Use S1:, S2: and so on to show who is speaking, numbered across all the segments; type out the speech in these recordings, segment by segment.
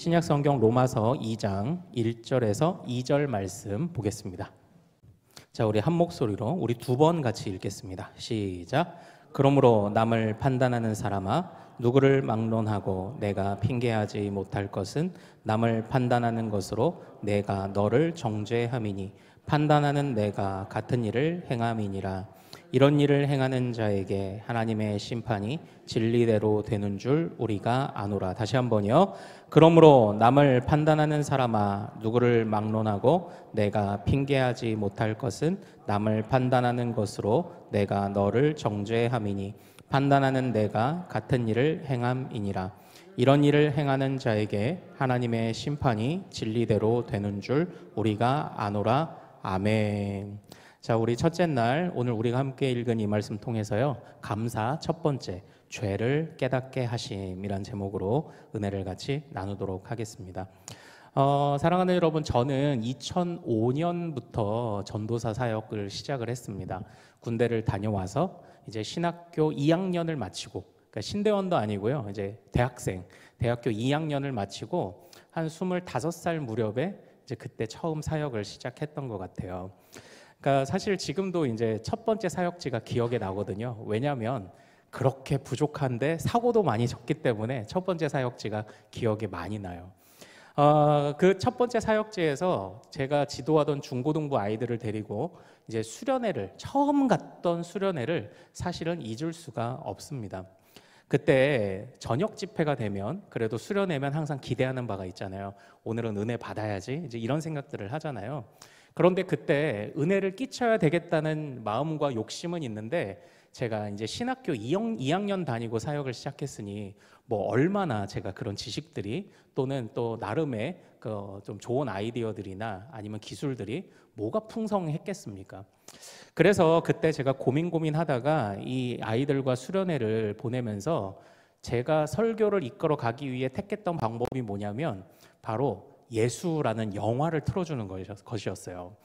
S1: 신약 성경 로마서 2장 1절에서 2절 말씀 보겠습니다. 자, 우리 한 목소리로 우리 두 번 같이 읽겠습니다. 시작. 그러므로 남을 판단하는 사람아, 누구를 막론하고 내가 핑계하지 못할 것은 남을 판단하는 것으로 내가 너를 정죄함이니 판단하는 내가 같은 일을 행함이니라. 이런 일을 행하는 자에게 하나님의 심판이 진리대로 되는 줄 우리가 아노라. 다시 한번요. 그러므로 남을 판단하는 사람아, 누구를 막론하고 내가 핑계하지 못할 것은 남을 판단하는 것으로 내가 너를 정죄함이니 판단하는 내가 같은 일을 행함이니라. 이런 일을 행하는 자에게 하나님의 심판이 진리대로 되는 줄 우리가 아노라. 아멘. 자, 우리 첫째 날 오늘 우리가 함께 읽은 이 말씀 통해서요, 감사 첫 번째, 죄를 깨닫게 하심이란 제목으로 은혜를 같이 나누도록 하겠습니다. 사랑하는 여러분, 저는 2005년부터 전도사 사역을 시작을 했습니다. 군대를 다녀와서 이제 신학교 2학년을 마치고, 그러니까 신대원도 아니고요, 이제 대학교 2학년을 마치고 한 25살 무렵에 이제 그때 처음 사역을 시작했던 것 같아요. 그러니까 사실 지금도 이제 첫 번째 사역지가 기억에 나거든요. 왜냐하면 그렇게 부족한데 사고도 많이 졌기 때문에 첫 번째 사역지가 기억에 많이 나요. 그 첫 번째 사역지에서 제가 지도하던 중고등부 아이들을 데리고 이제 수련회를 처음 갔던 수련회를 사실은 잊을 수가 없습니다. 그때 저녁 집회가 되면 그래도 수련회면 항상 기대하는 바가 있잖아요. 오늘은 은혜 받아야지, 이제 이런 생각들을 하잖아요. 그런데 그때 은혜를 끼쳐야 되겠다는 마음과 욕심은 있는데 제가 이제 신학교 2학년 다니고 사역을 시작했으니 뭐 얼마나 제가 그런 지식들이 또는 또 나름의 그 좀 좋은 아이디어들이나 아니면 기술들이 뭐가 풍성했겠습니까? 그래서 그때 제가 고민하다가 이 아이들과 수련회를 보내면서 제가 설교를 이끌어 가기 위해 택했던 방법이 뭐냐면 바로 예수라는 영화를 틀어주는 것이었어요.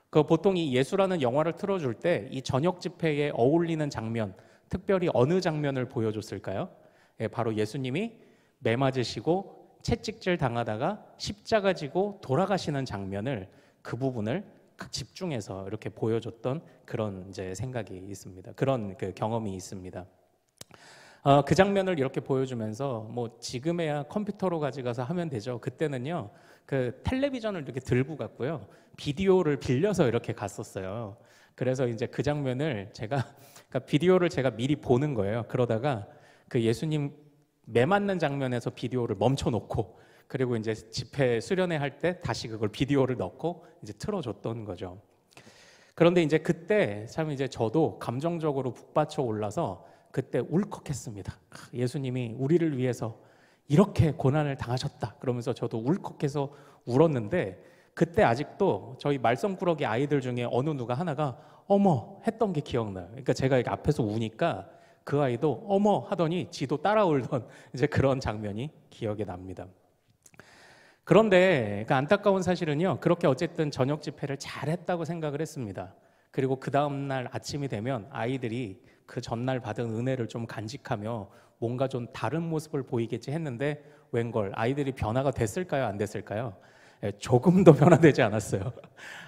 S1: 보통 이 예수라는 영화를 틀어줄 때 이 저녁 집회에 어울리는 장면, 특별히 어느 장면을 보여줬을까요? 바로 예수님이 매 맞으시고 채찍질 당하다가 십자가 지고 돌아가시는 장면을, 그 부분을 집중해서 이렇게 보여줬던 그런 이제 생각이 있습니다. 그런 그 경험이 있습니다. 그 장면을 이렇게 보여주면서 뭐 지금에야 컴퓨터로 가져가서 하면 되죠. 그때는요, 그 텔레비전을 이렇게 들고 갔고요, 비디오를 빌려서 이렇게 갔었어요. 그래서 이제 그 장면을 그러니까 비디오를 제가 미리 보는 거예요. 그러다가 그 예수님 매 맞는 장면에서 비디오를 멈춰놓고, 그리고 이제 집회 수련회 할 때 다시 그걸 비디오를 넣고 이제 틀어줬던 거죠. 그런데 이제 그때 참 이제 저도 감정적으로 북받쳐 올라서 그때 울컥했습니다. 예수님이 우리를 위해서 이렇게 고난을 당하셨다 그러면서 저도 울컥해서 울었는데, 그때 아직도 저희 말썽꾸러기 아이들 중에 어느 누가 하나가 어머 했던 게 기억나요. 그러니까 제가 이렇게 앞에서 우니까 그 아이도 어머 하더니 지도 따라 울던 이제 그런 장면이 기억에 납니다. 그런데 그 안타까운 사실은요, 그렇게 어쨌든 저녁 집회를 잘했다고 생각을 했습니다. 그리고 그 다음날 아침이 되면 아이들이 그 전날 받은 은혜를 좀 간직하며 뭔가 좀 다른 모습을 보이겠지 했는데 웬걸 아이들이 변화가 됐을까요? 안 됐을까요? 조금도 변화되지 않았어요.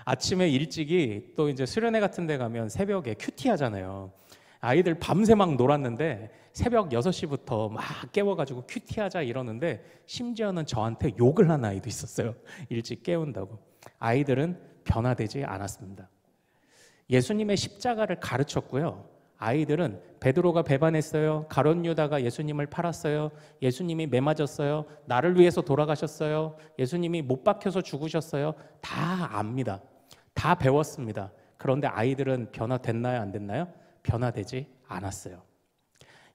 S1: 아침에 일찍이 또 이제 수련회 같은 데 가면 새벽에 큐티 하잖아요. 아이들 밤새 막 놀았는데 새벽 6시부터 막 깨워가지고 큐티하자 이러는데 심지어는 저한테 욕을 한 아이도 있었어요. 일찍 깨운다고. 아이들은 변화되지 않았습니다. 예수님의 십자가를 가르쳤고요, 아이들은 베드로가 배반했어요, 가룟 유다가 예수님을 팔았어요, 예수님이 매 맞았어요, 나를 위해서 돌아가셨어요, 예수님이 못 박혀서 죽으셨어요, 다 압니다. 다 배웠습니다. 그런데 아이들은 변화됐나요? 안 됐나요? 변화되지 않았어요.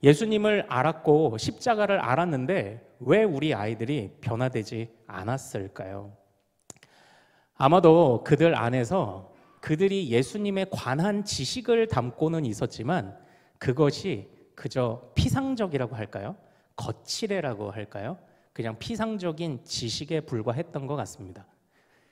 S1: 예수님을 알았고 십자가를 알았는데 왜 우리 아이들이 변화되지 않았을까요? 아마도 그들 안에서 그들이 예수님에 관한 지식을 담고는 있었지만 그것이 그저 피상적이라고 할까요? 거칠애라고 할까요? 그냥 피상적인 지식에 불과했던 것 같습니다.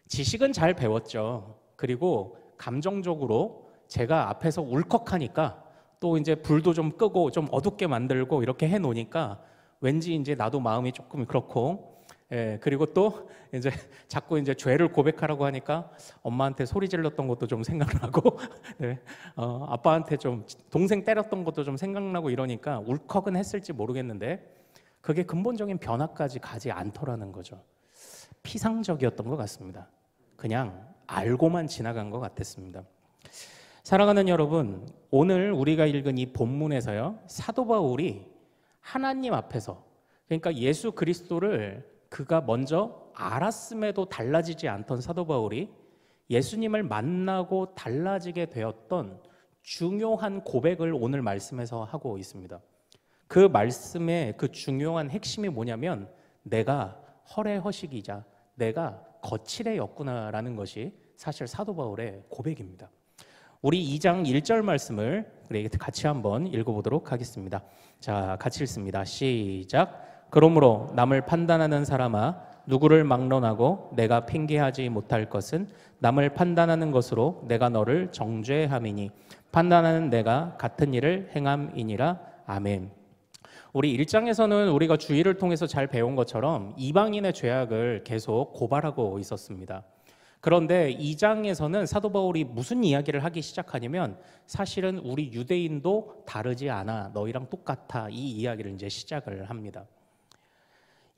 S1: 지식은 잘 배웠죠. 그리고 감정적으로 제가 앞에서 울컥하니까 또 이제 불도 좀 끄고 좀 어둡게 만들고 이렇게 해놓으니까 왠지 이제 나도 마음이 조금 그렇고 예, 그리고 또 이제 자꾸 이제 죄를 고백하라고 하니까 엄마한테 소리 질렀던 것도 좀 생각나고, 네, 아빠한테 좀 동생 때렸던 것도 좀 생각나고 이러니까 울컥은 했을지 모르겠는데 그게 근본적인 변화까지 가지 않더라는 거죠. 피상적이었던 것 같습니다. 그냥 알고만 지나간 것 같았습니다. 사랑하는 여러분, 오늘 우리가 읽은 이 본문에서요, 사도 바울이 하나님 앞에서, 그러니까 예수 그리스도를 그가 먼저 알았음에도 달라지지 않던 사도 바울이 예수님을 만나고 달라지게 되었던 중요한 고백을 오늘 말씀에서 하고 있습니다. 그 말씀의 그 중요한 핵심이 뭐냐면 내가 허례허식이자 내가 거칠애였구나라는 것이 사실 사도 바울의 고백입니다. 우리 2장 1절 말씀을 같이 한번 읽어보도록 하겠습니다. 자, 같이 읽습니다. 시작. 그러므로 남을 판단하는 사람아, 누구를 막론하고 내가 핑계하지 못할 것은 남을 판단하는 것으로 내가 너를 정죄함이니 판단하는 내가 같은 일을 행함이니라. 아멘. 우리 1장에서는 우리가 주의를 통해서 잘 배운 것처럼 이방인의 죄악을 계속 고발하고 있었습니다. 그런데 2장에서는 사도 바울이 무슨 이야기를 하기 시작하냐면 사실은 우리 유대인도 다르지 않아, 너희랑 똑같아, 이 이야기를 이제 시작을 합니다.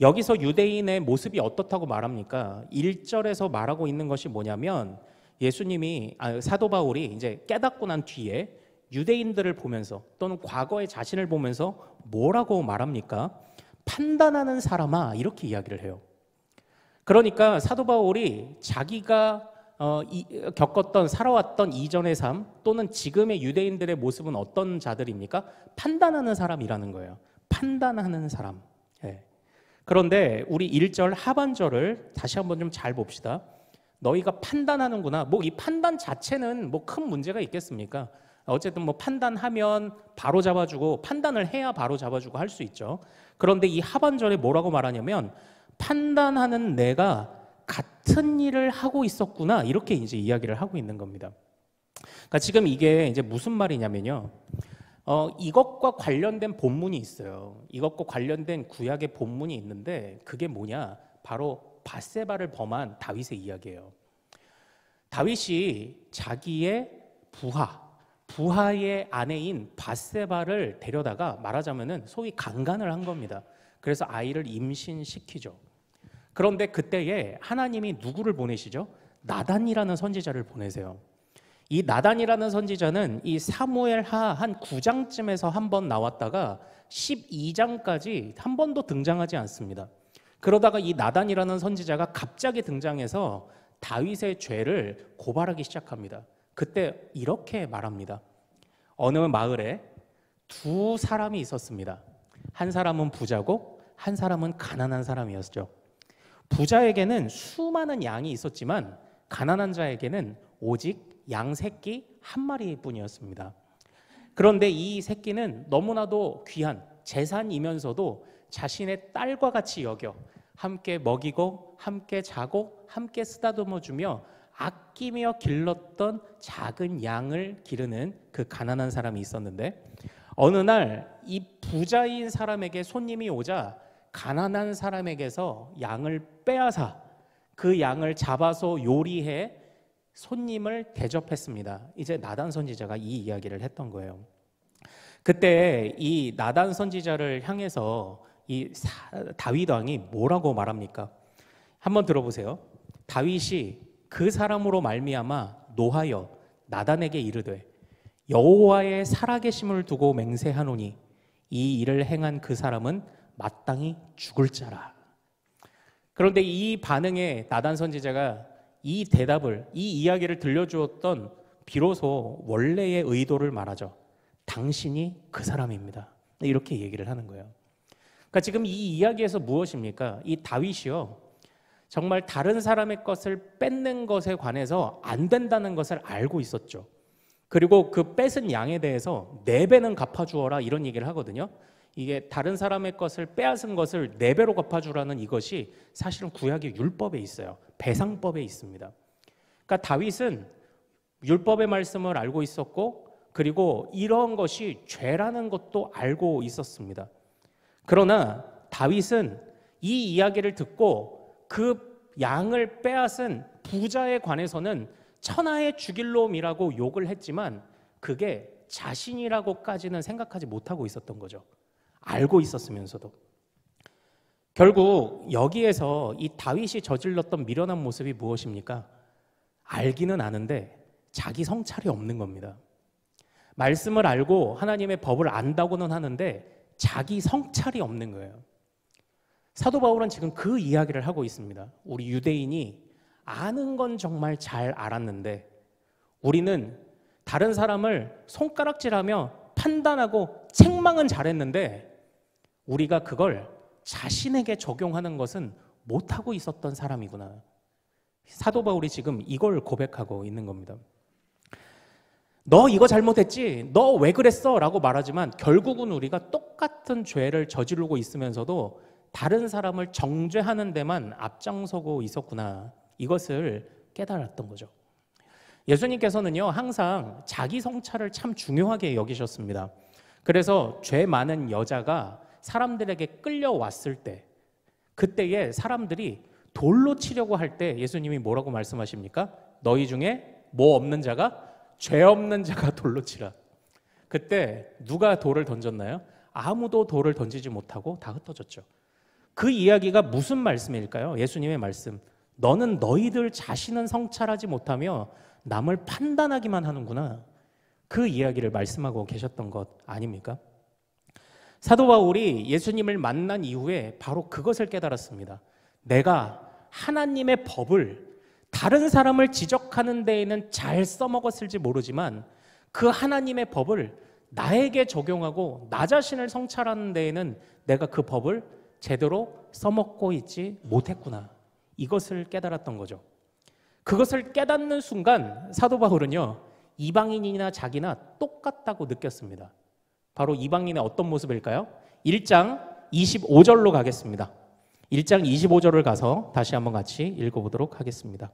S1: 여기서 유대인의 모습이 어떻다고 말합니까? 1절에서 말하고 있는 것이 뭐냐면 예수님이 사도 바울이 이제 깨닫고 난 뒤에 유대인들을 보면서 또는 과거의 자신을 보면서 뭐라고 말합니까? 판단하는 사람아, 이렇게 이야기를 해요. 그러니까 사도 바울이 자기가 겪었던 살아왔던 이전의 삶 또는 지금의 유대인들의 모습은 어떤 자들입니까? 판단하는 사람이라는 거예요. 판단하는 사람. 예. 그런데 우리 1절 하반절을 다시 한번 좀 잘 봅시다. 너희가 판단하는구나. 뭐 이 판단 자체는 뭐 큰 문제가 있겠습니까? 어쨌든 뭐 판단하면 바로 잡아주고 판단을 해야 바로 잡아주고 할 수 있죠. 그런데 이 하반절에 뭐라고 말하냐면 판단하는 내가 같은 일을 하고 있었구나, 이렇게 이제 이야기를 하고 있는 겁니다. 그러니까 지금 이게 이제 무슨 말이냐면요. 이것과 관련된 본문이 있어요. 이것과 관련된 구약의 본문이 있는데 그게 뭐냐? 바로 밧세바를 범한 다윗의 이야기예요. 다윗이 자기의 부하의 아내인 밧세바를 데려다가 말하자면은 소위 강간을 한 겁니다. 그래서 아이를 임신시키죠. 그런데 그때에 하나님이 누구를 보내시죠? 나단이라는 선지자를 보내세요. 이 나단이라는 선지자는 이 사무엘하 한 9장쯤에서 한 번 나왔다가 12장까지 한 번도 등장하지 않습니다. 그러다가 이 나단이라는 선지자가 갑자기 등장해서 다윗의 죄를 고발하기 시작합니다. 그때 이렇게 말합니다. 어느 마을에 두 사람이 있었습니다. 한 사람은 부자고 한 사람은 가난한 사람이었죠. 부자에게는 수많은 양이 있었지만 가난한 자에게는 오직 양 새끼 한 마리뿐이었습니다. 그런데 이 새끼는 너무나도 귀한 재산이면서도 자신의 딸과 같이 여겨 함께 먹이고 함께 자고 함께 쓰다듬어 주며 아끼며 길렀던 작은 양을 기르는 그 가난한 사람이 있었는데 어느 날 이 부자인 사람에게 손님이 오자 가난한 사람에게서 양을 빼앗아 그 양을 잡아서 요리해 손님을 대접했습니다. 이제 나단 선지자가 이 이야기를 했던 거예요. 그때 이 나단 선지자를 향해서 이 다윗 왕이 뭐라고 말합니까? 한번 들어보세요. 다윗이 그 사람으로 말미암아 노하여 나단에게 이르되 여호와의 살아계심을 두고 맹세하노니 이 일을 행한 그 사람은 마땅히 죽을 자라. 그런데 이 반응에 나단 선지자가 이 대답을, 이 이야기를 들려주었던 비로소 원래의 의도를 말하죠. 당신이 그 사람입니다. 이렇게 얘기를 하는 거예요. 그러니까 지금 이 이야기에서 무엇입니까? 이 다윗이요, 정말 다른 사람의 것을 뺏는 것에 관해서 안 된다는 것을 알고 있었죠. 그리고 그 뺏은 양에 대해서 4배는 갚아주어라, 이런 얘기를 하거든요. 이게 다른 사람의 것을 빼앗은 것을 4배로 갚아주라는 이것이 사실은 구약의 율법에 있어요. 배상법에 있습니다. 그러니까 다윗은 율법의 말씀을 알고 있었고 그리고 이런 것이 죄라는 것도 알고 있었습니다. 그러나 다윗은 이 이야기를 듣고 그 양을 빼앗은 부자에 관해서는 천하의 죽일 놈이라고 욕을 했지만 그게 자신이라고까지는 생각하지 못하고 있었던 거죠. 알고 있었으면서도. 결국 여기에서 이 다윗이 저질렀던 미련한 모습이 무엇입니까? 알기는 아는데 자기 성찰이 없는 겁니다. 말씀을 알고 하나님의 법을 안다고는 하는데 자기 성찰이 없는 거예요. 사도 바울은 지금 그 이야기를 하고 있습니다. 우리 유대인이 아는 건 정말 잘 알았는데 우리는 다른 사람을 손가락질하며 판단하고 책망은 잘했는데 우리가 그걸 자신에게 적용하는 것은 못하고 있었던 사람이구나. 사도 바울이 지금 이걸 고백하고 있는 겁니다. 너 이거 잘못했지? 너 왜 그랬어? 라고 말하지만 결국은 우리가 똑같은 죄를 저지르고 있으면서도 다른 사람을 정죄하는 데만 앞장서고 있었구나. 이것을 깨달았던 거죠. 예수님께서는요, 항상 자기 성찰을 참 중요하게 여기셨습니다. 그래서 죄 많은 여자가 사람들에게 끌려왔을 때, 그때에 사람들이 돌로 치려고 할 때 예수님이 뭐라고 말씀하십니까? 너희 중에 뭐 없는 자가? 죄 없는 자가 돌로 치라. 그때 누가 돌을 던졌나요? 아무도 돌을 던지지 못하고 다 흩어졌죠. 그 이야기가 무슨 말씀일까요? 예수님의 말씀. 너는 너희들 자신은 성찰하지 못하며 남을 판단하기만 하는구나. 그 이야기를 말씀하고 계셨던 것 아닙니까? 사도 바울이 예수님을 만난 이후에 바로 그것을 깨달았습니다. 내가 하나님의 법을 다른 사람을 지적하는 데에는 잘 써먹었을지 모르지만 그 하나님의 법을 나에게 적용하고 나 자신을 성찰하는 데에는 내가 그 법을 제대로 써먹고 있지 못했구나. 이것을 깨달았던 거죠. 그것을 깨닫는 순간 사도 바울은요, 이방인이나 자기나 똑같다고 느꼈습니다. 바로 이방인의 어떤 모습일까요? 1장 25절로 가겠습니다. 1장 25절을 가서 다시 한번 같이 읽어보도록 하겠습니다.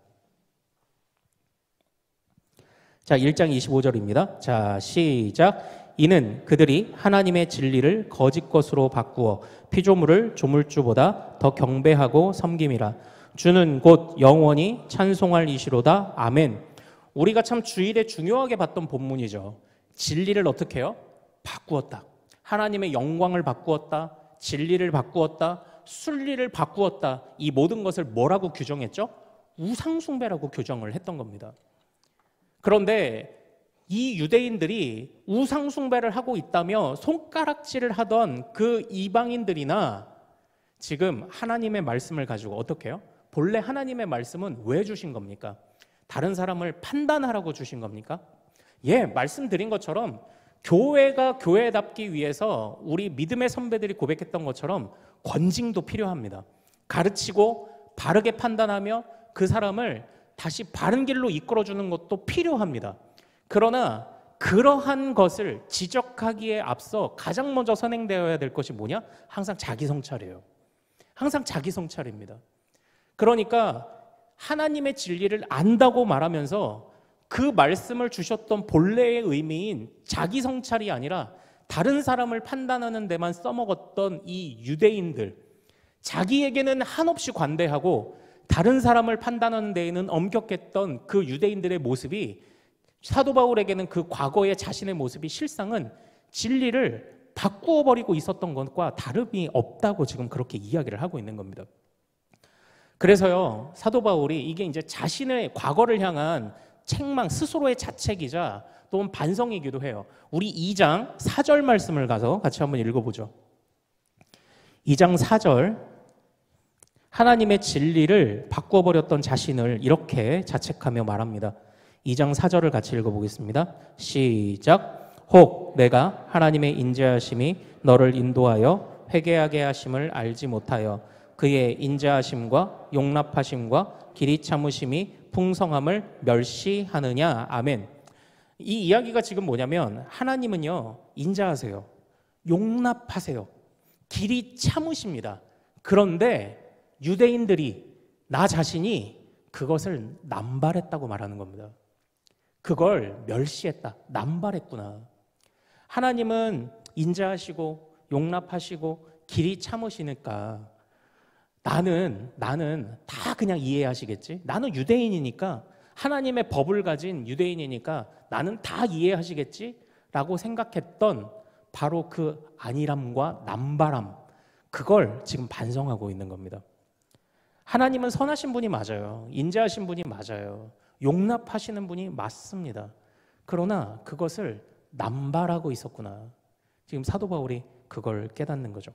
S1: 자, 1장 25절입니다. 자, 시작. 이는 그들이 하나님의 진리를 거짓 것으로 바꾸어 피조물을 조물주보다 더 경배하고 섬김이라. 주는 곧 영원히 찬송할 이시로다. 아멘. 우리가 참 주일에 중요하게 봤던 본문이죠. 진리를 어떻게 해요? 바꾸었다. 하나님의 영광을 바꾸었다. 진리를 바꾸었다. 순리를 바꾸었다. 이 모든 것을 뭐라고 규정했죠? 우상숭배라고 규정을 했던 겁니다. 그런데 이 유대인들이 우상숭배를 하고 있다며 손가락질을 하던 그 이방인들이나 지금 하나님의 말씀을 가지고 어떻게 해요? 본래 하나님의 말씀은 왜 주신 겁니까? 다른 사람을 판단하라고 주신 겁니까? 예, 말씀드린 것처럼 교회가 교회답기 위해서 우리 믿음의 선배들이 고백했던 것처럼 권징도 필요합니다. 가르치고 바르게 판단하며 그 사람을 다시 바른 길로 이끌어주는 것도 필요합니다. 그러나 그러한 것을 지적하기에 앞서 가장 먼저 선행되어야 될 것이 뭐냐? 항상 자기 성찰이에요. 항상 자기 성찰입니다. 그러니까 하나님의 진리를 안다고 말하면서 그 말씀을 주셨던 본래의 의미인 자기 성찰이 아니라 다른 사람을 판단하는 데만 써먹었던 이 유대인들, 자기에게는 한없이 관대하고 다른 사람을 판단하는 데에는 엄격했던 그 유대인들의 모습이 사도 바울에게는 그 과거의 자신의 모습이 실상은 진리를 바꾸어 버리고 있었던 것과 다름이 없다고 지금 그렇게 이야기를 하고 있는 겁니다. 그래서요, 사도 바울이 이게 이제 자신의 과거를 향한 책망, 스스로의 자책이자 또는 반성이기도 해요. 우리 2장 4절 말씀을 가서 같이 한번 읽어보죠. 2장 4절, 하나님의 진리를 바꿔버렸던 자신을 이렇게 자책하며 말합니다. 2장 4절을 같이 읽어보겠습니다. 시작. 혹 내가 하나님의 인자하심이 너를 인도하여 회개하게 하심을 알지 못하여 그의 인자하심과 용납하심과 길이 참으심이 풍성함을 멸시하느냐. 아멘. 이 이야기가 지금 뭐냐면 하나님은요, 인자하세요. 용납하세요. 길이 참으십니다. 그런데 유대인들이, 나 자신이 그것을 남발했다고 말하는 겁니다. 그걸 멸시했다. 남발했구나. 하나님은 인자하시고 용납하시고 길이 참으시니까 나는 다 그냥 이해하시겠지? 나는 유대인이니까 하나님의 법을 가진 유대인이니까 나는 다 이해하시겠지? 라고 생각했던 바로 그 안일함과 남발함, 그걸 지금 반성하고 있는 겁니다. 하나님은 선하신 분이 맞아요. 인자하신 분이 맞아요. 용납하시는 분이 맞습니다. 그러나 그것을 남발하고 있었구나. 지금 사도 바울이 그걸 깨닫는 거죠.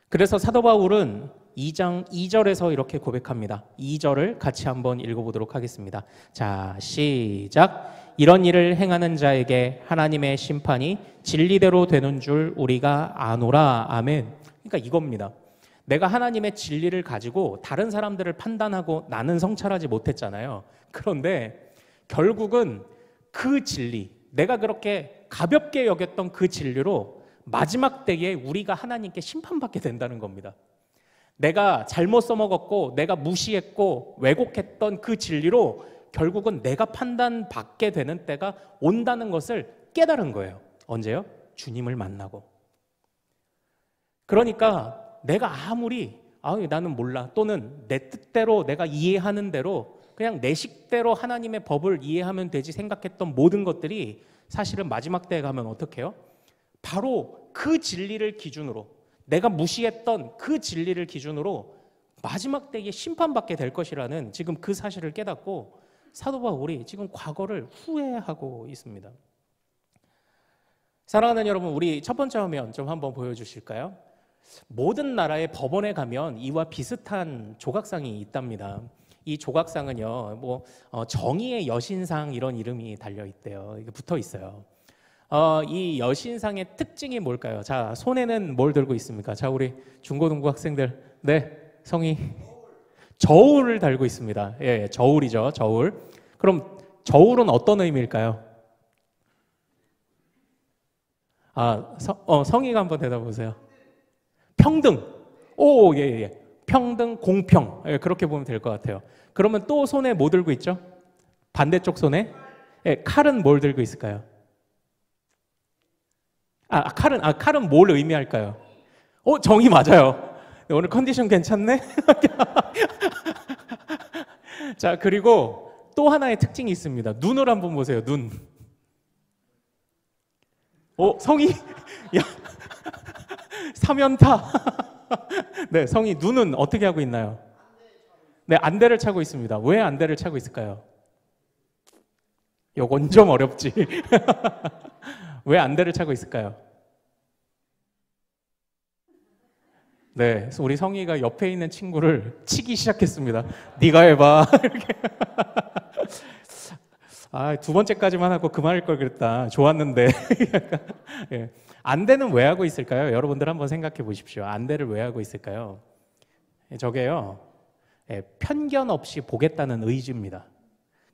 S1: 그래서 사도 바울은 2장 2절에서 이렇게 고백합니다. 2절을 같이 한번 읽어보도록 하겠습니다. 자, 시작. 이런 일을 행하는 자에게 하나님의 심판이 진리대로 되는 줄 우리가 아노라. 아멘. 그러니까 이겁니다. 내가 하나님의 진리를 가지고 다른 사람들을 판단하고 나는 성찰하지 못했잖아요. 그런데 결국은 그 진리, 내가 그렇게 가볍게 여겼던 그 진리로 마지막 때에 우리가 하나님께 심판받게 된다는 겁니다. 내가 잘못 써먹었고 내가 무시했고 왜곡했던 그 진리로 결국은 내가 판단받게 되는 때가 온다는 것을 깨달은 거예요. 언제요? 주님을 만나고. 그러니까 내가 아무리 나는 몰라 또는 내 뜻대로 내가 이해하는 대로 그냥 내 식대로 하나님의 법을 이해하면 되지 생각했던 모든 것들이 사실은 마지막 때에 가면 어떻게 해요? 바로 그 진리를 기준으로 내가 무시했던 그 진리를 기준으로 마지막 때에 심판받게 될 것이라는 지금 그 사실을 깨닫고 사도 바울이 지금 과거를 후회하고 있습니다. 사랑하는 여러분, 우리 첫 번째 화면 좀 한번 보여주실까요? 모든 나라의 법원에 가면 이와 비슷한 조각상이 있답니다. 이 조각상은요, 정의의 여신상 이런 이름이 달려 있대요. 이게 붙어 있어요. 이 여신상의 특징이 뭘까요? 자, 손에는 뭘 들고 있습니까? 자, 우리 중고등부 학생들, 네, 성이 저울을 달고 있습니다. 예, 저울이죠, 저울. 그럼 저울은 어떤 의미일까요? 성희가 한번 대답해 보세요. 평등. 오, 예. 평등, 공평. 예, 그렇게 보면 될 것 같아요. 그러면 또 손에 뭐 들고 있죠? 반대쪽 손에? 예, 칼은 뭘 들고 있을까요? 칼은 뭘 의미할까요? 정의 맞아요. 오늘 컨디션 괜찮네? 자, 그리고 또 하나의 특징이 있습니다. 눈을 한번 보세요. 눈. 성이 야, 사면타. 네, 성이 눈은 어떻게 하고 있나요? 네, 안대를 차고 있습니다. 왜 안대를 차고 있을까요? 요건 좀 어렵지. 왜 안대를 차고 있을까요? 네, 우리 성희가 옆에 있는 친구를 치기 시작했습니다. 네가 해봐. 이렇게. 두 번째까지만 하고 그만할 걸 그랬다. 좋았는데. 예. 안대는 왜 하고 있을까요? 여러분들 한번 생각해 보십시오. 안대를 왜 하고 있을까요? 저게요, 편견 없이 보겠다는 의지입니다.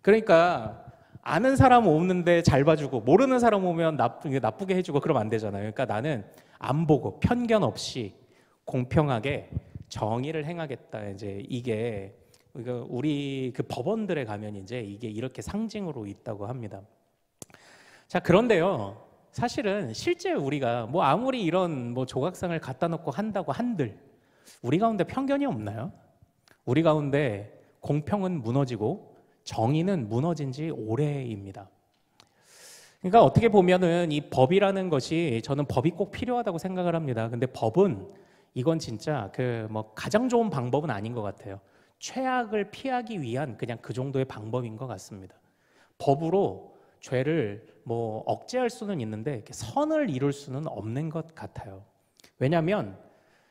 S1: 그러니까 아는 사람 오는데 잘 봐주고 모르는 사람 오면 나쁘게 해주고 그러면 안 되잖아요. 그러니까 나는 안 보고 편견 없이 공평하게 정의를 행하겠다. 이제 이게 우리 그 법원들에 가면 이제 이게 이렇게 상징으로 있다고 합니다. 자, 그런데요, 사실은 실제 우리가 아무리 이런 조각상을 갖다 놓고 한다고 한들 우리 가운데 편견이 없나요? 우리 가운데 공평은 무너지고 정의는 무너진 지 오래입니다. 그러니까 어떻게 보면은 이 법이라는 것이 저는 법이 꼭 필요하다고 생각을 합니다. 근데 법은 이건 진짜 가장 좋은 방법은 아닌 것 같아요. 최악을 피하기 위한 그냥 그 정도의 방법인 것 같습니다. 법으로 죄를 억제할 수는 있는데 선을 이룰 수는 없는 것 같아요. 왜냐하면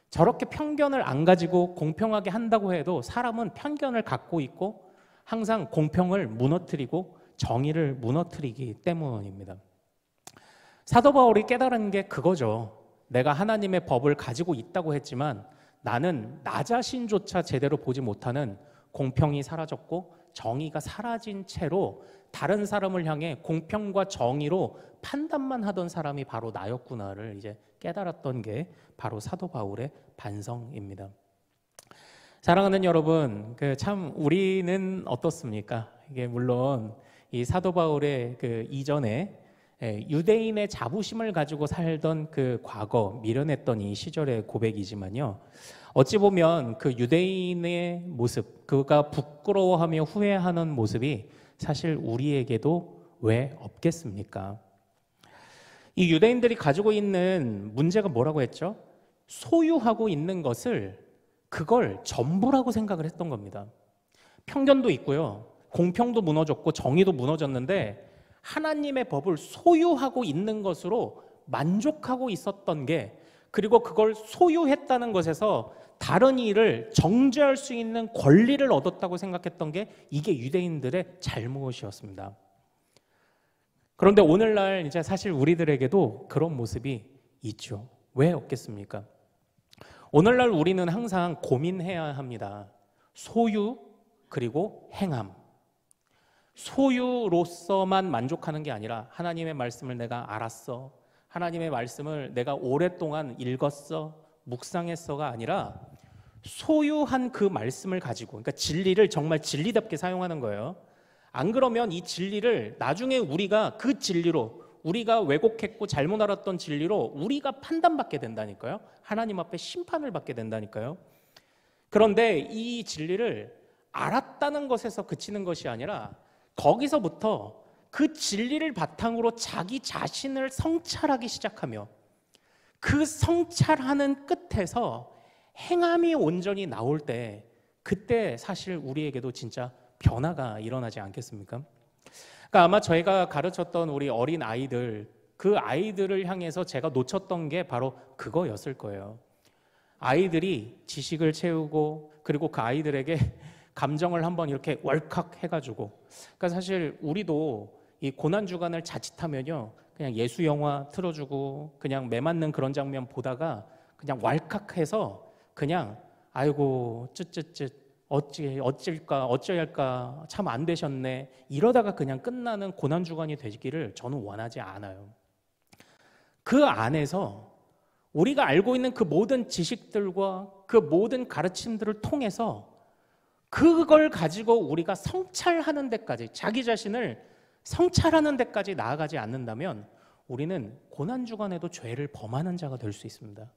S1: 저렇게 편견을 안 가지고 공평하게 한다고 해도 사람은 편견을 갖고 있고 항상 공평을 무너뜨리고 정의를 무너뜨리기 때문입니다. 사도 바울이 깨달은 게 그거죠. 내가 하나님의 법을 가지고 있다고 했지만 나는 나 자신조차 제대로 보지 못하는 공평이 사라졌고 정의가 사라진 채로 다른 사람을 향해 공평과 정의로 판단만 하던 사람이 바로 나였구나를 이제 깨달았던 게 바로 사도 바울의 반성입니다. 사랑하는 여러분, 참 우리는 어떻습니까? 이게 물론 이 사도 바울의 이전에 유대인의 자부심을 가지고 살던 그 과거, 미련했던 이 시절의 고백이지만요. 어찌 보면 그 유대인의 모습, 그가 부끄러워하며 후회하는 모습이 사실 우리에게도 왜 없겠습니까? 이 유대인들이 가지고 있는 문제가 뭐라고 했죠? 소유하고 있는 것을 그걸 전부라고 생각을 했던 겁니다. 편견도 있고요. 공평도 무너졌고 정의도 무너졌는데 하나님의 법을 소유하고 있는 것으로 만족하고 있었던 게, 그리고 그걸 소유했다는 것에서 다른 일을 정죄할 수 있는 권리를 얻었다고 생각했던 게 이게 유대인들의 잘못이었습니다. 그런데 오늘날 이제 사실 우리들에게도 그런 모습이 있죠. 왜 없겠습니까? 오늘날 우리는 항상 고민해야 합니다. 소유 그리고 행함. 소유로서만 만족하는 게 아니라 하나님의 말씀을 내가 알았어, 하나님의 말씀을 내가 오랫동안 읽었어, 묵상했어가 아니라 소유한 그 말씀을 가지고, 그러니까 진리를 정말 진리답게 사용하는 거예요. 안 그러면 이 진리를 나중에 우리가 그 진리로, 우리가 왜곡했고 잘못 알았던 진리로 우리가 판단받게 된다니까요. 하나님 앞에 심판을 받게 된다니까요. 그런데 이 진리를 알았다는 것에서 그치는 것이 아니라 거기서부터 그 진리를 바탕으로 자기 자신을 성찰하기 시작하며 그 성찰하는 끝에서 행함이 온전히 나올 때, 그때 사실 우리에게도 진짜 변화가 일어나지 않겠습니까? 그러니까 아마 저희가 가르쳤던 우리 어린 아이들, 그 아이들을 향해서 제가 놓쳤던 게 바로 그거였을 거예요. 아이들이 지식을 채우고 그리고 그 아이들에게 감정을 한번 이렇게 왈칵 해가지고, 그러니까 사실 우리도 이 고난주간을 자칫하면요, 그냥 예수 영화 틀어주고 그냥 매맞는 그런 장면 보다가 그냥 왈칵해서 그냥 아이고 쯧쯧쯧 어찌할까 어찌해야 할까 참 안 되셨네, 이러다가 그냥 끝나는 고난주간이 되기를 저는 원하지 않아요. 그 안에서 우리가 알고 있는 그 모든 지식들과 그 모든 가르침들을 통해서 그걸 가지고 우리가 성찰하는 데까지, 자기 자신을 성찰하는 데까지 나아가지 않는다면 우리는 고난주간에도 죄를 범하는 자가 될 수 있습니다.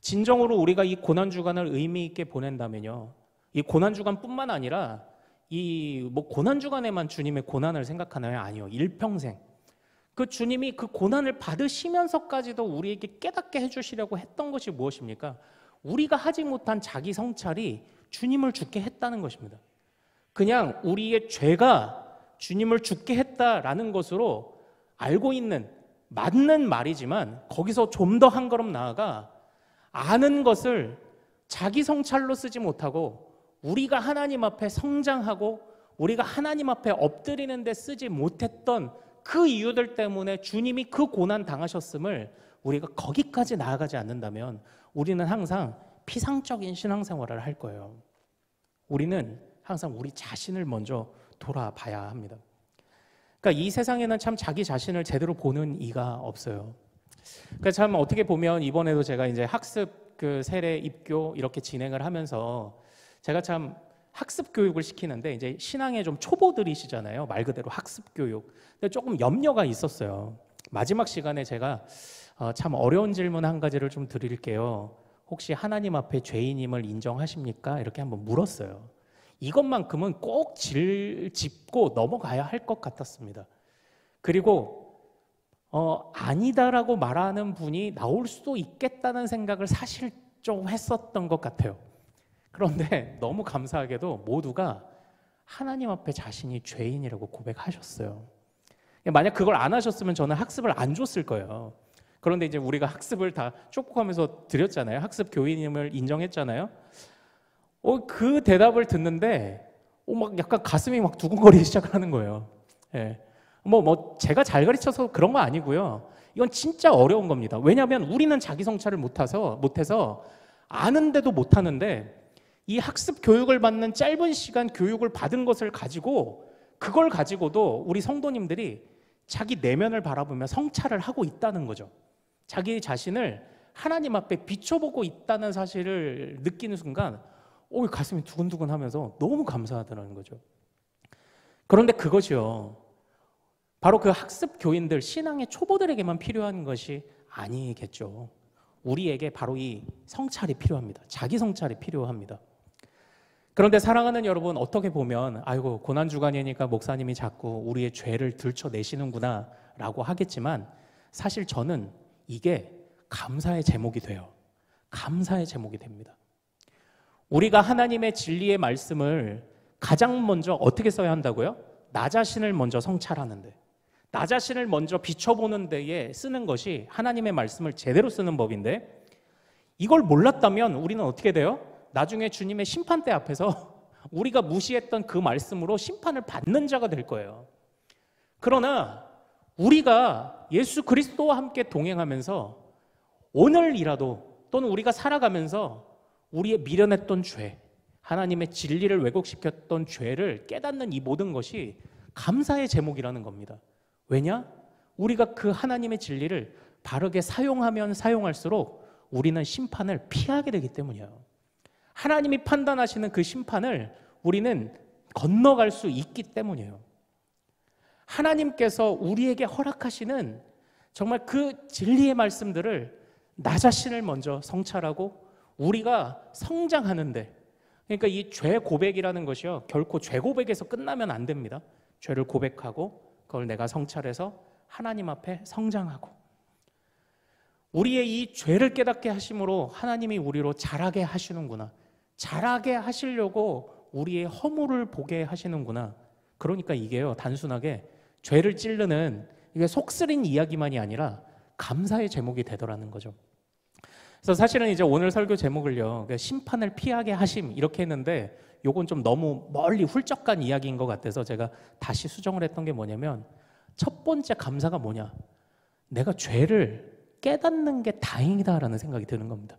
S1: 진정으로 우리가 이 고난주간을 의미 있게 보낸다면요, 이 고난주간뿐만 아니라 이 고난주간에만 주님의 고난을 생각하나요? 아니요. 일평생 그 주님이 그 고난을 받으시면서까지도 우리에게 깨닫게 해주시려고 했던 것이 무엇입니까? 우리가 하지 못한 자기 성찰이 주님을 죽게 했다는 것입니다. 그냥 우리의 죄가 주님을 죽게 했다라는 것으로 알고 있는, 맞는 말이지만 거기서 좀 더 한 걸음 나아가 아는 것을 자기 성찰로 쓰지 못하고 우리가 하나님 앞에 성장하고 우리가 하나님 앞에 엎드리는 데 쓰지 못했던 그 이유들 때문에 주님이 그 고난 당하셨음을 우리가 거기까지 나아가지 않는다면 우리는 항상 피상적인 신앙생활을 할 거예요. 우리는 항상 우리 자신을 먼저 돌아봐야 합니다. 그러니까 이 세상에는 참 자기 자신을 제대로 보는 이가 없어요. 그러니까 참 어떻게 보면 이번에도 제가 이제 학습 그 세례 입교 이렇게 진행을 하면서 제가 참 학습 교육을 시키는데 이제 신앙의 좀 초보들이시잖아요. 말 그대로 학습 교육. 근데 조금 염려가 있었어요. 마지막 시간에 제가 참 어려운 질문 한 가지를 좀 드릴게요. 혹시 하나님 앞에 죄인임을 인정하십니까? 이렇게 한번 물었어요. 이것만큼은 꼭 짚고 넘어가야 할 것 같았습니다. 그리고 아니다라고 말하는 분이 나올 수도 있겠다는 생각을 사실 좀 했었던 것 같아요. 그런데 너무 감사하게도 모두가 하나님 앞에 자신이 죄인이라고 고백하셨어요. 만약 그걸 안 하셨으면 저는 학습을 안 줬을 거예요. 그런데 이제 우리가 학습을 다 쪽복하면서 드렸잖아요. 학습 교인임을 인정했잖아요. 그 대답을 듣는데 막 약간 가슴이 막 두근거리기 시작하는 거예요. 예. 제가 잘 가르쳐서 그런 거 아니고요. 이건 진짜 어려운 겁니다. 왜냐하면 우리는 자기 성찰을 못해서 아는데도 못하는데 이 학습 교육을 받는 짧은 시간 교육을 받은 것을 가지고 그걸 가지고도 우리 성도님들이 자기 내면을 바라보며 성찰을 하고 있다는 거죠. 자기 자신을 하나님 앞에 비춰보고 있다는 사실을 느끼는 순간 가슴이 두근두근 하면서 너무 감사하다는 거죠. 그런데 그것이요, 바로 그 학습 교인들, 신앙의 초보들에게만 필요한 것이 아니겠죠. 우리에게 바로 이 성찰이 필요합니다. 자기 성찰이 필요합니다. 그런데 사랑하는 여러분, 어떻게 보면 아이고 고난주간이니까 목사님이 자꾸 우리의 죄를 들춰내시는구나 라고 하겠지만, 사실 저는 이게 감사의 제목이 돼요. 감사의 제목이 됩니다. 우리가 하나님의 진리의 말씀을 가장 먼저 어떻게 써야 한다고요? 나 자신을 먼저 성찰하는데, 나 자신을 먼저 비춰보는 데에 쓰는 것이 하나님의 말씀을 제대로 쓰는 법인데, 이걸 몰랐다면 우리는 어떻게 돼요? 나중에 주님의 심판대 앞에서 우리가 무시했던 그 말씀으로 심판을 받는 자가 될 거예요. 그러나 우리가 예수 그리스도와 함께 동행하면서 오늘이라도, 또는 우리가 살아가면서 우리의 미련했던 죄, 하나님의 진리를 왜곡시켰던 죄를 깨닫는 이 모든 것이 감사의 제목이라는 겁니다. 왜냐? 우리가 그 하나님의 진리를 바르게 사용하면 사용할수록 우리는 심판을 피하게 되기 때문이에요. 하나님이 판단하시는 그 심판을 우리는 건너갈 수 있기 때문이에요. 하나님께서 우리에게 허락하시는 정말 그 진리의 말씀들을 나 자신을 먼저 성찰하고 우리가 성장하는데, 그러니까 이 죄 고백이라는 것이요, 결코 죄 고백에서 끝나면 안 됩니다. 죄를 고백하고 그걸 내가 성찰해서 하나님 앞에 성장하고, 우리의 이 죄를 깨닫게 하심으로 하나님이 우리로 자라게 하시는구나, 자라게 하시려고 우리의 허물을 보게 하시는구나. 그러니까 이게요, 단순하게 죄를 찌르는 이게 속쓰린 이야기만이 아니라 감사의 제목이 되더라는 거죠. 그래서 사실은 이제 오늘 설교 제목을요, 심판을 피하게 하심 이렇게 했는데, 요건 좀 너무 멀리 훌쩍 간 이야기인 것 같아서 제가 다시 수정을 했던 게 뭐냐면, 첫 번째 감사가 뭐냐, 내가 죄를 깨닫는 게 다행이다라는 생각이 드는 겁니다.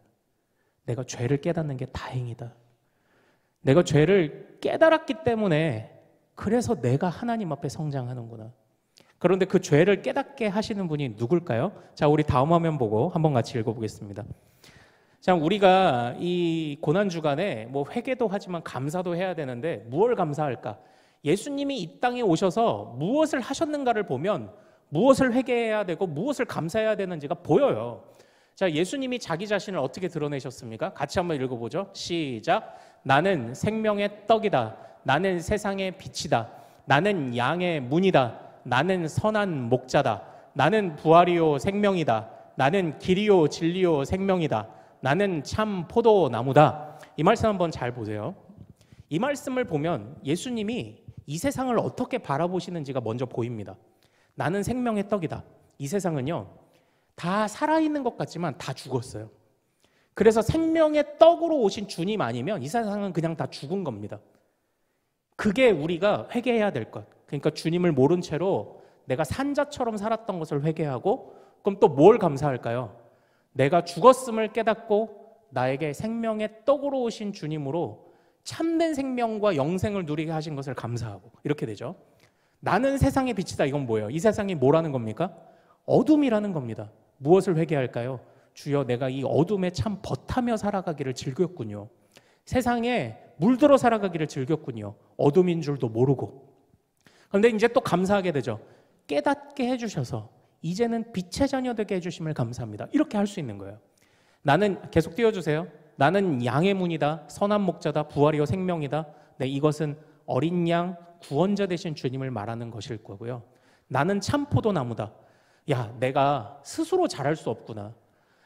S1: 내가 죄를 깨닫는 게 다행이다. 내가 죄를 깨달았기 때문에 그래서 내가 하나님 앞에 성장하는구나. 그런데 그 죄를 깨닫게 하시는 분이 누굴까요? 자, 우리 다음 화면 보고 한번 같이 읽어보겠습니다. 자, 우리가 이 고난주간에 뭐 회개도 하지만 감사도 해야 되는데 무엇을 감사할까? 예수님이 이 땅에 오셔서 무엇을 하셨는가를 보면 무엇을 회개해야 되고 무엇을 감사해야 되는지가 보여요. 자, 예수님이 자기 자신을 어떻게 드러내셨습니까? 같이 한번 읽어보죠. 시작. 나는 생명의 떡이다. 나는 세상의 빛이다. 나는 양의 문이다. 나는 선한 목자다. 나는 부활이요 생명이다. 나는 길이요 진리요 생명이다. 나는 참 포도나무다. 이 말씀 한번 잘 보세요. 이 말씀을 보면 예수님이 이 세상을 어떻게 바라보시는지가 먼저 보입니다. 나는 생명의 떡이다. 이 세상은요, 다 살아있는 것 같지만 다 죽었어요. 그래서 생명의 떡으로 오신 주님 아니면 이 세상은 그냥 다 죽은 겁니다. 그게 우리가 회개해야 될 것. 그러니까 주님을 모른 채로 내가 산자처럼 살았던 것을 회개하고, 그럼 또 뭘 감사할까요? 내가 죽었음을 깨닫고 나에게 생명의 떡으로 오신 주님으로 참된 생명과 영생을 누리게 하신 것을 감사하고, 이렇게 되죠. 나는 세상의 빛이다. 이건 뭐예요? 이 세상이 뭐라는 겁니까? 어둠이라는 겁니다. 무엇을 회개할까요? 주여, 내가 이 어둠에 참 벗하며 살아가기를 즐겼군요. 세상에 물들어 살아가기를 즐겼군요. 어둠인 줄도 모르고. 그런데 이제 또 감사하게 되죠. 깨닫게 해주셔서 이제는 빛의 자녀 되게 해주심을 감사합니다. 이렇게 할 수 있는 거예요. 나는, 계속 띄워주세요. 나는 양의 문이다. 선한 목자다. 부활이요 생명이다. 네, 이것은 어린 양 구원자 되신 주님을 말하는 것일 거고요. 나는 참 포도나무다. 야, 내가 스스로 자랄 수 없구나.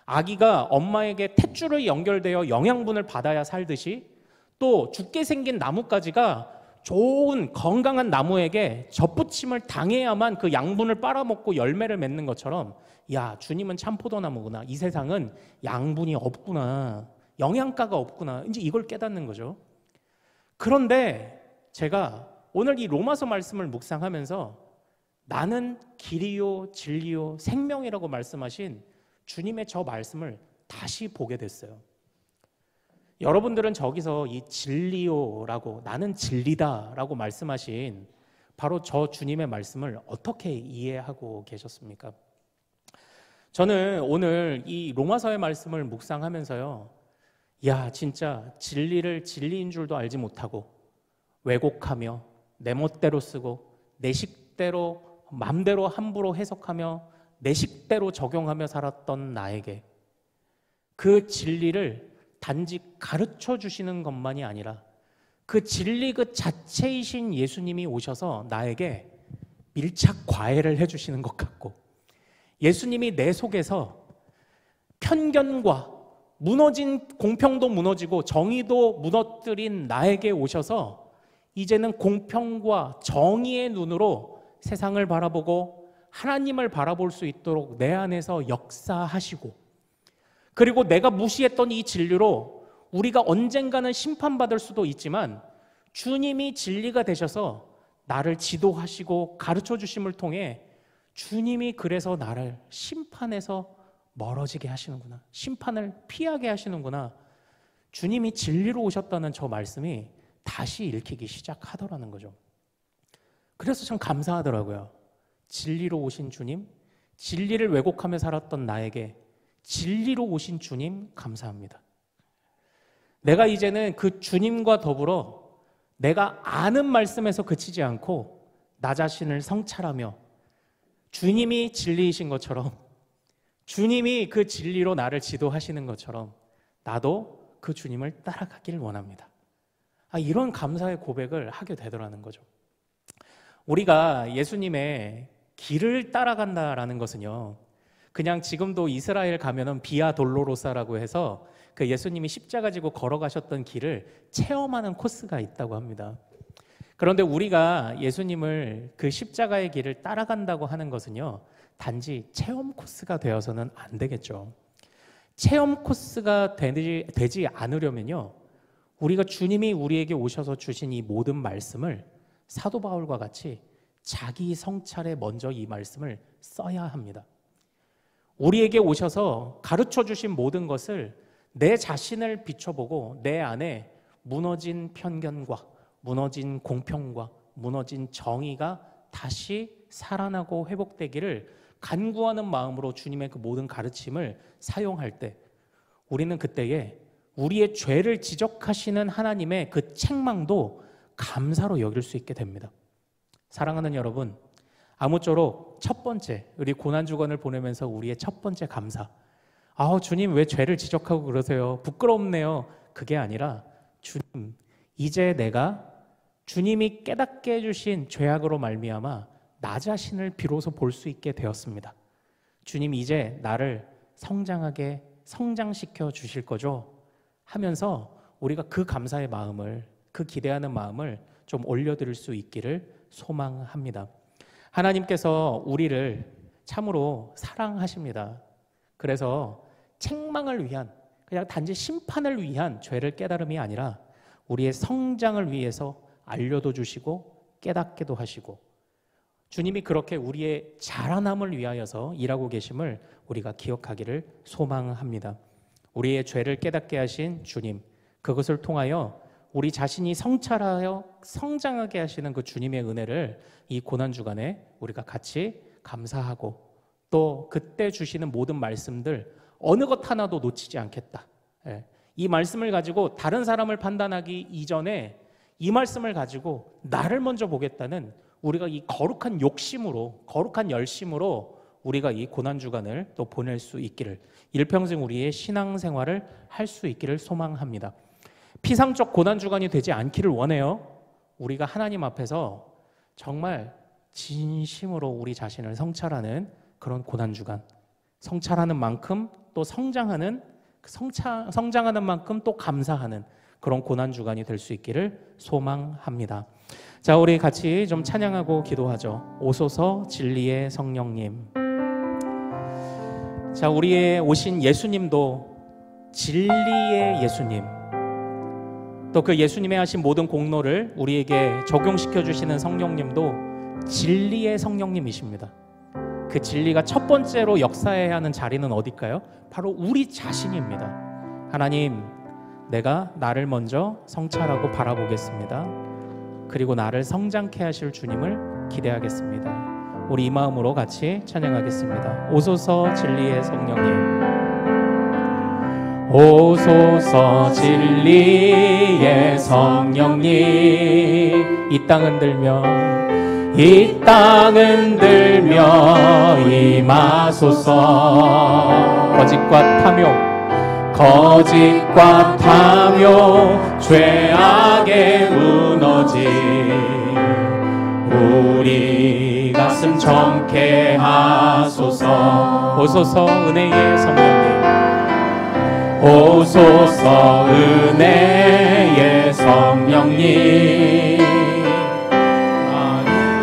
S1: 아기가 엄마에게 탯줄을 연결되어 영양분을 받아야 살듯이, 또 죽게 생긴 나뭇가지가 좋은 건강한 나무에게 젖붙임을 당해야만 그 양분을 빨아먹고 열매를 맺는 것처럼, 야, 주님은 참 포도나무구나. 이 세상은 양분이 없구나. 영양가가 없구나. 이제 이걸 깨닫는 거죠. 그런데 제가 오늘 이 로마서 말씀을 묵상하면서 나는 길이요 진리요 생명이라고 말씀하신 주님의 저 말씀을 다시 보게 됐어요. 여러분들은 저기서 이 진리요라고, 나는 진리다라고 말씀하신 바로 저 주님의 말씀을 어떻게 이해하고 계셨습니까? 저는 오늘 이 로마서의 말씀을 묵상하면서요, 야, 진짜 진리를 진리인 줄도 알지 못하고 왜곡하며 내 멋대로 쓰고 내 식대로 맘대로 함부로 해석하며 내 식대로 적용하며 살았던 나에게 그 진리를 단지 가르쳐 주시는 것만이 아니라 그 진리 그 자체이신 예수님이 오셔서 나에게 밀착 과외를 해주시는 것 같고, 예수님이 내 속에서 편견과 무너진 공평도 무너지고 정의도 무너뜨린 나에게 오셔서 이제는 공평과 정의의 눈으로 세상을 바라보고 하나님을 바라볼 수 있도록 내 안에서 역사하시고, 그리고 내가 무시했던 이 진리로 우리가 언젠가는 심판받을 수도 있지만 주님이 진리가 되셔서 나를 지도하시고 가르쳐 주심을 통해 주님이 그래서 나를 심판에서 멀어지게 하시는구나, 심판을 피하게 하시는구나, 주님이 진리로 오셨다는 저 말씀이 다시 읽히기 시작하더라는 거죠. 그래서 참 감사하더라고요. 진리로 오신 주님, 진리를 왜곡하며 살았던 나에게 진리로 오신 주님 감사합니다. 내가 이제는 그 주님과 더불어 내가 아는 말씀에서 그치지 않고 나 자신을 성찰하며 주님이 진리이신 것처럼, 주님이 그 진리로 나를 지도하시는 것처럼 나도 그 주님을 따라가길 원합니다. 이런 감사의 고백을 하게 되더라는 거죠. 우리가 예수님의 길을 따라간다라는 것은요, 그냥 지금도 이스라엘 가면은 비아 돌로로사라고 해서 그 예수님이 십자가 지고 걸어가셨던 길을 체험하는 코스가 있다고 합니다. 그런데 우리가 예수님을 그 십자가의 길을 따라간다고 하는 것은요, 단지 체험 코스가 되어서는 안 되겠죠. 체험 코스가 되지 않으려면요, 우리가 주님이 우리에게 오셔서 주신 이 모든 말씀을 사도 바울과 같이 자기 성찰에 먼저 이 말씀을 써야 합니다. 우리에게 오셔서 가르쳐 주신 모든 것을 내 자신을 비춰보고 내 안에 무너진 편견과 무너진 공평과 무너진 정의가 다시 살아나고 회복되기를 간구하는 마음으로 주님의 그 모든 가르침을 사용할 때, 우리는 그때에 우리의 죄를 지적하시는 하나님의 그 책망도 감사로 여길 수 있게 됩니다. 사랑하는 여러분, 아무쪼록 첫 번째, 우리 고난주간을 보내면서 우리의 첫 번째 감사, 주님 왜 죄를 지적하고 그러세요? 부끄럽네요. 그게 아니라, 주님, 이제 내가 주님이 깨닫게 해주신 죄악으로 말미암아 나 자신을 비로소 볼 수 있게 되었습니다. 주님, 이제 나를 성장시켜 주실 거죠? 하면서 우리가 그 감사의 마음을, 그 기대하는 마음을 좀 올려드릴 수 있기를 소망합니다. 하나님께서 우리를 참으로 사랑하십니다. 그래서 책망을 위한, 그냥 단지 심판을 위한 죄를 깨달음이 아니라 우리의 성장을 위해서 알려도 주시고 깨닫게도 하시고, 주님이 그렇게 우리의 자라남을 위하여서 일하고 계심을 우리가 기억하기를 소망합니다. 우리의 죄를 깨닫게 하신 주님, 그것을 통하여 우리 자신이 성찰하여 성장하게 하시는 그 주님의 은혜를 이 고난주간에 우리가 같이 감사하고, 또 그때 주시는 모든 말씀들 어느 것 하나도 놓치지 않겠다. 이 말씀을 가지고 다른 사람을 판단하기 이전에 이 말씀을 가지고 나를 먼저 보겠다는 우리가 이 거룩한 욕심으로, 거룩한 열심으로 우리가 이 고난주간을 또 보낼 수 있기를, 일평생 우리의 신앙생활을 할 수 있기를 소망합니다. 피상적 고난주간이 되지 않기를 원해요. 우리가 하나님 앞에서 정말 진심으로 우리 자신을 성찰하는 그런 고난주간, 성찰하는 만큼 또 성장하는 만큼 또 감사하는 그런 고난주간이 될 수 있기를 소망합니다. 자, 우리 같이 좀 찬양하고 기도하죠. 오소서 진리의 성령님. 자, 우리의 오신 예수님도 진리의 예수님, 또 그 예수님의 하신 모든 공로를 우리에게 적용시켜 주시는 성령님도 진리의 성령님이십니다. 그 진리가 첫 번째로 역사해야 하는 자리는 어딜까요? 바로 우리 자신입니다. 하나님, 내가 나를 먼저 성찰하고 바라보겠습니다. 그리고 나를 성장케 하실 주님을 기대하겠습니다. 우리 이 마음으로 같이 찬양하겠습니다. 오소서 진리의 성령님. 오소서 진리의 성령님. 이 땅 흔들며 이 땅은 들며 임하소서. 거짓과 탐욕 죄악에 무너진 우리 가슴 정케 하소서. 오소서 은혜의 성령님, 오소서 은혜의 성령님,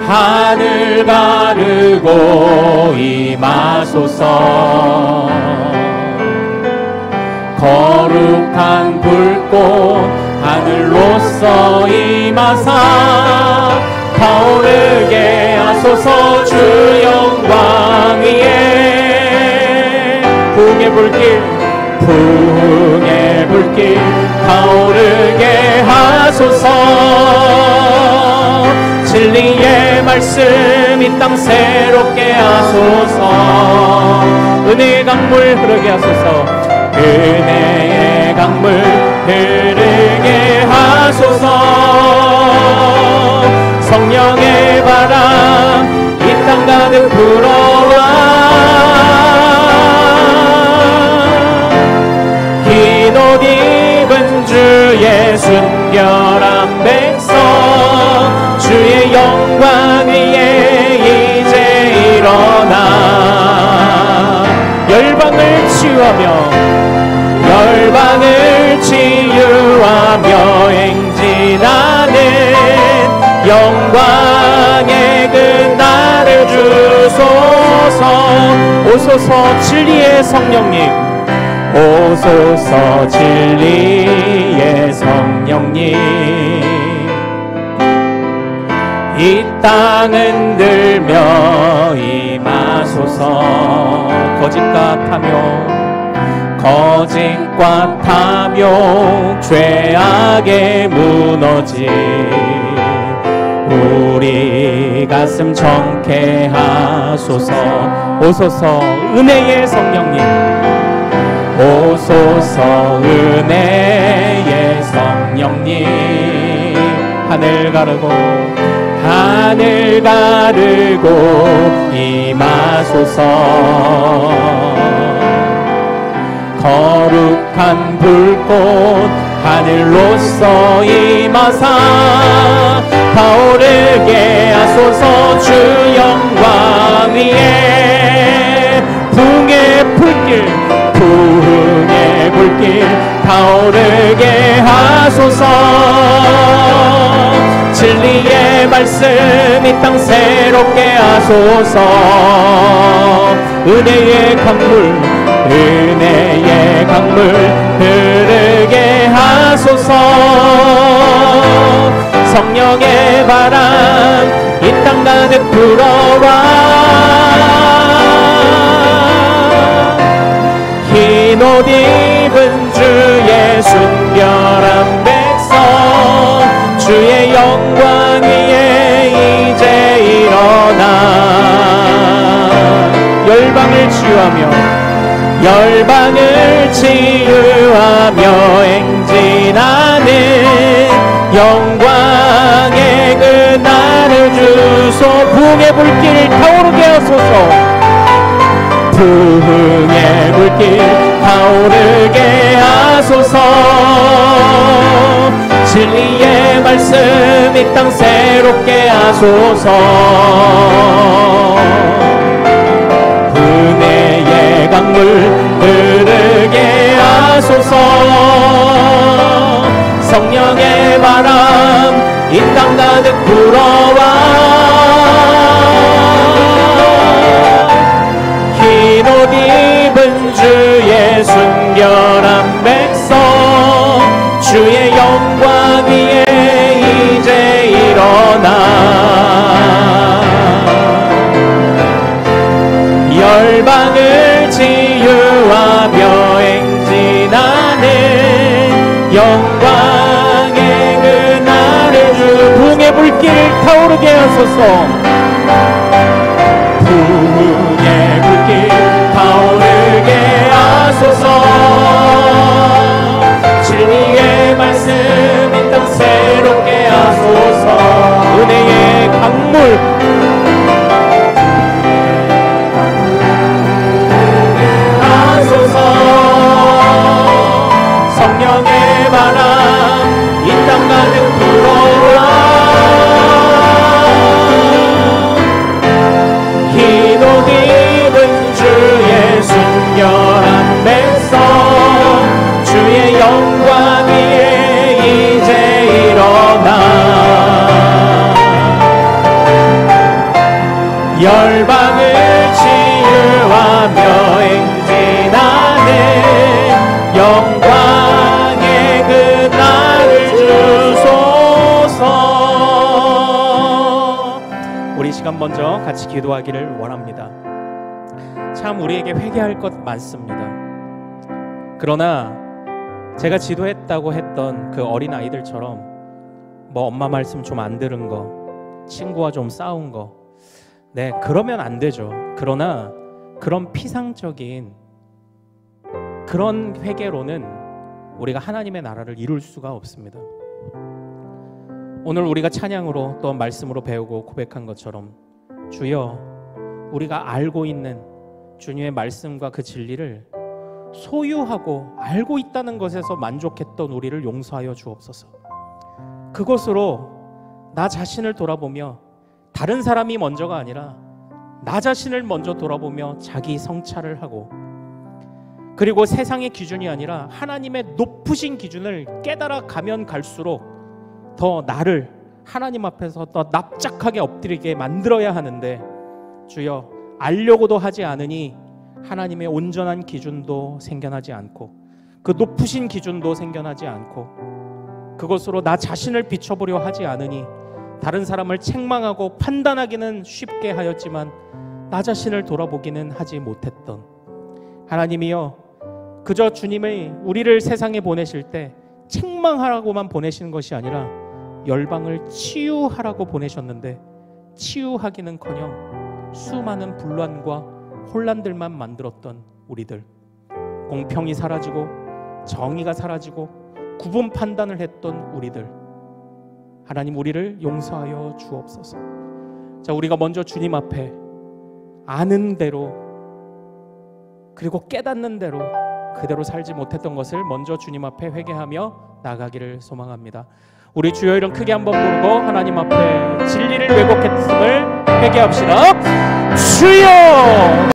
S1: 하늘 가르고 임하소서. 거룩한 불꽃 하늘로서 임하사 타오르게 하소서. 주 영광 위에 부흥의 불길 타오르게 하소서. 진리의 말씀 이 땅 새롭게 하소서. 은혜의 강물 흐르게 하소서. 은혜의 강물 흐르게 하소서. 성령의 바람 이 땅 가득 불어와 흰 옷 입은 주의 순결한 백성 주의 영광 위에 이제 일어나 열방을 치유하며 행진하는 영광의 그 날을 주소서. 오소서 진리의 성령님, 오소서 진리의 성령님, 이 땅은 들며 임하소서. 거짓과 탐욕 죄악에 무너진 우리 가슴 정케 하소서. 오소서 은혜의 성령님, 오소서 은혜의 성령님, 하늘 가르고 임하소서. 거룩한 불꽃 하늘로서 임하사 타오르게 하소서. 주 영광 위에 부흥의 불길 타오르게 하소서. 진리의 말씀 이 땅 새롭게 하소서. 은혜의 강물 흐르게 하소서. 성령의 바람 이 땅 가득 불어와 흰 옷 입은 주의 순결한 백성 주의 영광 위에 이제 일어나 열방을 치유하며 행진하는 영광의 그 날을 주소. 부흥의 불길 타오르게 하소서. 부흥의 불길 타오르게 하소서. 진리의 말씀 이 땅 새롭게 하소서. 은혜의 강물 흐르게 하소서. 성령의 바람 이 땅 가득 불어와 흰 옷 입은 주의 순결한 백성 주의 영광 위에 이제 일어나 열방을 치유하며 행진하는 영광의 그 날을 부흥의 불길 타오르게 하소서. 부흥의 불길 타오르게 하소서. 진리의 말씀 이 땅 새롭게 하소서. 은혜의 강물 기도하기를 원합니다. 참 우리에게 회개할 것 많습니다. 그러나 제가 지도했다고 했던 그 어린 아이들처럼 뭐 엄마 말씀 좀 안 들은 거, 친구와 좀 싸운 거, 네, 그러면 안 되죠. 그러나 그런 피상적인 그런 회개로는 우리가 하나님의 나라를 이룰 수가 없습니다. 오늘 우리가 찬양으로 또 말씀으로 배우고 고백한 것처럼 주여, 우리가 알고 있는 주님의 말씀과 그 진리를 소유하고 알고 있다는 것에서 만족했던 우리를 용서하여 주옵소서. 그것으로 나 자신을 돌아보며 다른 사람이 먼저가 아니라 나 자신을 먼저 돌아보며 자기 성찰을 하고, 그리고 세상의 기준이 아니라 하나님의 높으신 기준을 깨달아 가면 갈수록 더 나를 하나님 앞에서 더 납작하게 엎드리게 만들어야 하는데, 주여, 알려고도 하지 않으니 하나님의 온전한 기준도 생겨나지 않고 그 높으신 기준도 생겨나지 않고 그것으로 나 자신을 비춰보려 하지 않으니 다른 사람을 책망하고 판단하기는 쉽게 하였지만 나 자신을 돌아보기는 하지 못했던 하나님이여, 그저 주님의 우리를 세상에 보내실 때 책망하라고만 보내시는 것이 아니라 열방을 치유하라고 보내셨는데 치유하기는커녕 수많은 분란과 혼란들만 만들었던 우리들, 공평이 사라지고 정의가 사라지고 구분 판단을 했던 우리들, 하나님 우리를 용서하여 주옵소서. 자, 우리가 먼저 주님 앞에 아는 대로 그리고 깨닫는 대로 그대로 살지 못했던 것을 먼저 주님 앞에 회개하며 나가기를 소망합니다. 우리 주여 이름 크게 한번 부르고 하나님 앞에 진리를 왜곡했음을 회개합시다. 주여!